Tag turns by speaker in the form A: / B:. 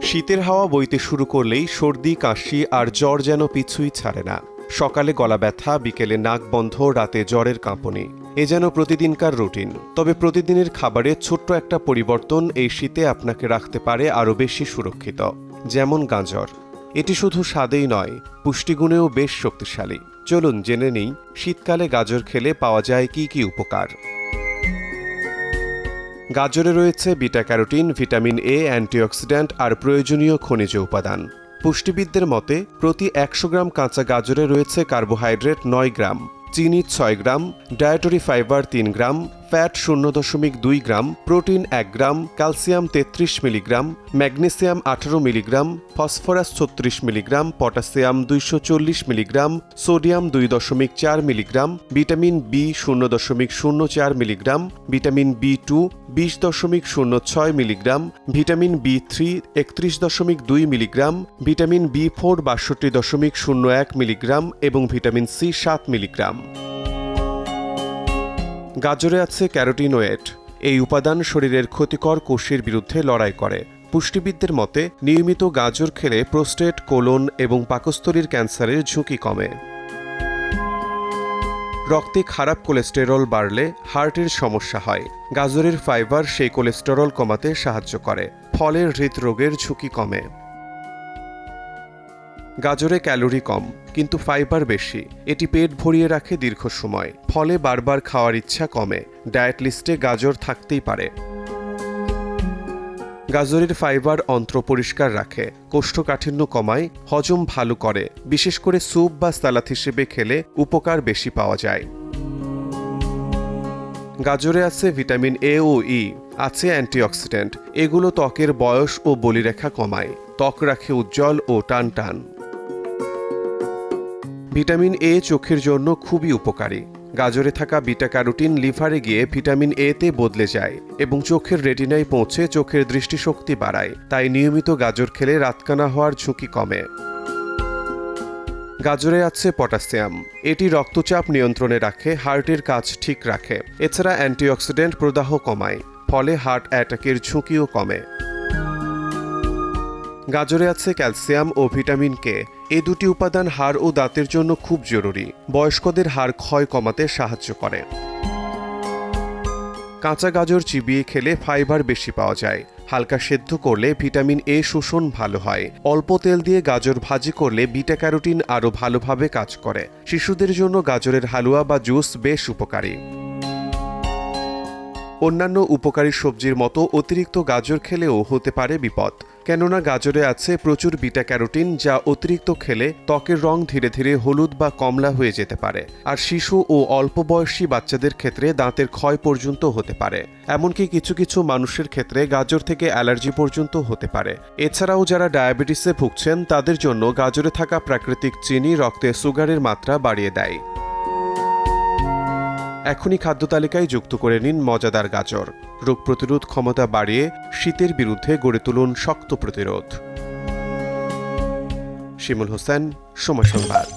A: শীতের হাওয়া বইতে শুরু করলেই সর্দি, কাশি আর জ্বর যেন পিছুই ছাড়ে না। সকালে গলা ব্যথা, বিকেলে নাক বন্ধ, রাতে জ্বরের কাঁপুনি। এ যেন প্রতিদিনকার রুটিন। তবে প্রতিদিনের খাবারে ছোট্ট একটা পরিবর্তন এই শীতে আপনাকে রাখতে পারে আরও বেশি সুরক্ষিত। যেমন গাজর। এটি শুধু স্বাদেই নয়, পুষ্টিগুণেও বেশ শক্তিশালী। চলুন জেনে নিই শীতকালে গাজর খেলে পাওয়া যায় কি কি উপকার। গাজরে রয়েছে beta carotene, vitamin A, antioxidant আর প্রয়োজনীয় খনিজ উপাদান। পুষ্টিবিদদের মতে প্রতি ১০০ গ্রাম কাঁচা গাজরে রয়েছে কার্বোহাইড্রেট ৯ গ্রাম, চিনি ৬ gram, dietary fibre ৩ gram, fat ০.২ gram, protein ১ gram, calcium ৩৩ milligram, magnesium ১৮ milligram, phosphorus ৩৬ milligram, potassium ২৪০ milligram, sodium ২.৪ মিলিগ্রাম, ভিটামিন বি ০.০৪ মিলিগ্রাম, ভিটামিন বি2 ২০.০৬ মিলিগ্রাম, ভিটামিন বি3 ৩১.২ মিলিগ্রাম, ভিটামিন বি4 ৬২.০১ মিলিগ্রাম এবং ভিটামিন সি ৭ মিলিগ্রাম। গাজরে আছে ক্যারোটিনয়েড। এই উপাদান শরীরের ক্ষতিকর কোষের বিরুদ্ধে লড়াই করে। পুষ্টিবিদদের মতে নিয়মিত গাজর খেলে প্রোস্টেট, কোলন এবং পাকস্থলীর ক্যান্সারের ঝুঁকি কমে। রক্তে খারাপ কোলেস্টেরল বাড়লে হার্টের সমস্যা হয়। গাজরের ফাইবার সেই কোলেস্টেরল কমাতে সাহায্য করে, ফলে হৃদরোগের ঝুঁকি কমে। গাজরে ক্যালোরি কম, কিন্তু ফাইবার বেশি। এটি পেট ভরিয়ে রাখে দীর্ঘ সময়, ফলে বারবার খাওয়ার ইচ্ছা কমে। ডায়েট লিস্টে গাজর থাকতেই পারে। গাজরের ফাইবার অন্ত্র পরিষ্কার রাখে, কোষ্ঠকাঠিন্য কমায়, হজম ভালো করে। বিশেষ করে স্যুপ বা সালাদ হিসেবে খেলে উপকার বেশি পাওয়া যায়। গাজরে আছে ভিটামিন এ ও ই, আছে অ্যান্টিঅক্সিডেন্ট। এগুলো ত্বকের বয়স ও বলিরেখা কমায়, ত্বক রাখে উজ্জ্বল ও টান টান। ভিটামিন এ চোখের জন্য খুবই উপকারী। গাজরে থাকা বিটা ক্যারোটিন লিভারে গিয়ে ভিটামিন এ তে বদলে যায় এবং চোখের রেটিনায় পৌঁছে চোখের দৃষ্টিশক্তি বাড়ায়। তাই নিয়মিত গাজর খেলে রাতকানা হওয়ার ঝুঁকি কমে। গাজরে আছে পটাশিয়াম। এটি রক্তচাপ নিয়ন্ত্রণে রাখে, হার্টের কাজ ঠিক রাখে। এছাড়া অ্যান্টিঅক্সিডেন্ট প্রদাহ কমায়, ফলে হার্ট অ্যাটাকের ঝুঁকিও কমে। গাজরে আছে ক্যালসিয়াম ও ভিটামিন কে। এই দুটি উপাদান হাড় ও দাঁতের জন্য খুব জরুরি। বয়স্কদের হাড় ক্ষয় কমাতে সাহায্য করে। কাঁচা গাজর চিবিয়ে খেলে ফাইবার বেশি পাওয়া যায়। হালকা সেদ্ধ করলে ভিটামিন এ শোষণ ভালো হয়। অল্প তেল দিয়ে গাজর ভাজি করলে বিটা ক্যারোটিন আরও ভালোভাবে কাজ করে। শিশুদের জন্য গাজরের হালুয়া বা জুস বেশ উপকারী। অন্যান্য উপকারী সবজির মতো অতিরিক্ত গাজর খেলেও হতে পারে বিপদ। কেননা গাজরে আছে প্রচুর বিটা ক্যারোটিন, যা অতিরিক্ত খেলে ত্বকের রং ধীরে ধীরে হলুদ বা কমলা হয়ে যেতে পারে। আর শিশু ও অল্প বয়সী বাচ্চাদের ক্ষেত্রে দাঁতের ক্ষয় পর্যন্ত হতে পারে। এমনকি কিছু কিছু মানুষের ক্ষেত্রে গাজর থেকে অ্যালার্জি পর্যন্ত হতে পারে। এছাড়াও যারা ডায়াবেটিসে ভুগছেন তাদের জন্য গাজরে থাকা প্রাকৃতিক চিনি রক্তে সুগারের মাত্রা বাড়িয়ে দেয়। এখনই খাদ্য তালিকায় যুক্ত করে নিন মজাদার গাজর। রোগ প্রতিরোধ ক্ষমতা বাড়িয়ে শীতের বিরুদ্ধে গড়ে তুলুন শক্ত প্রতিরোধ। শিমুল হোসেন, সময় সংবাদ।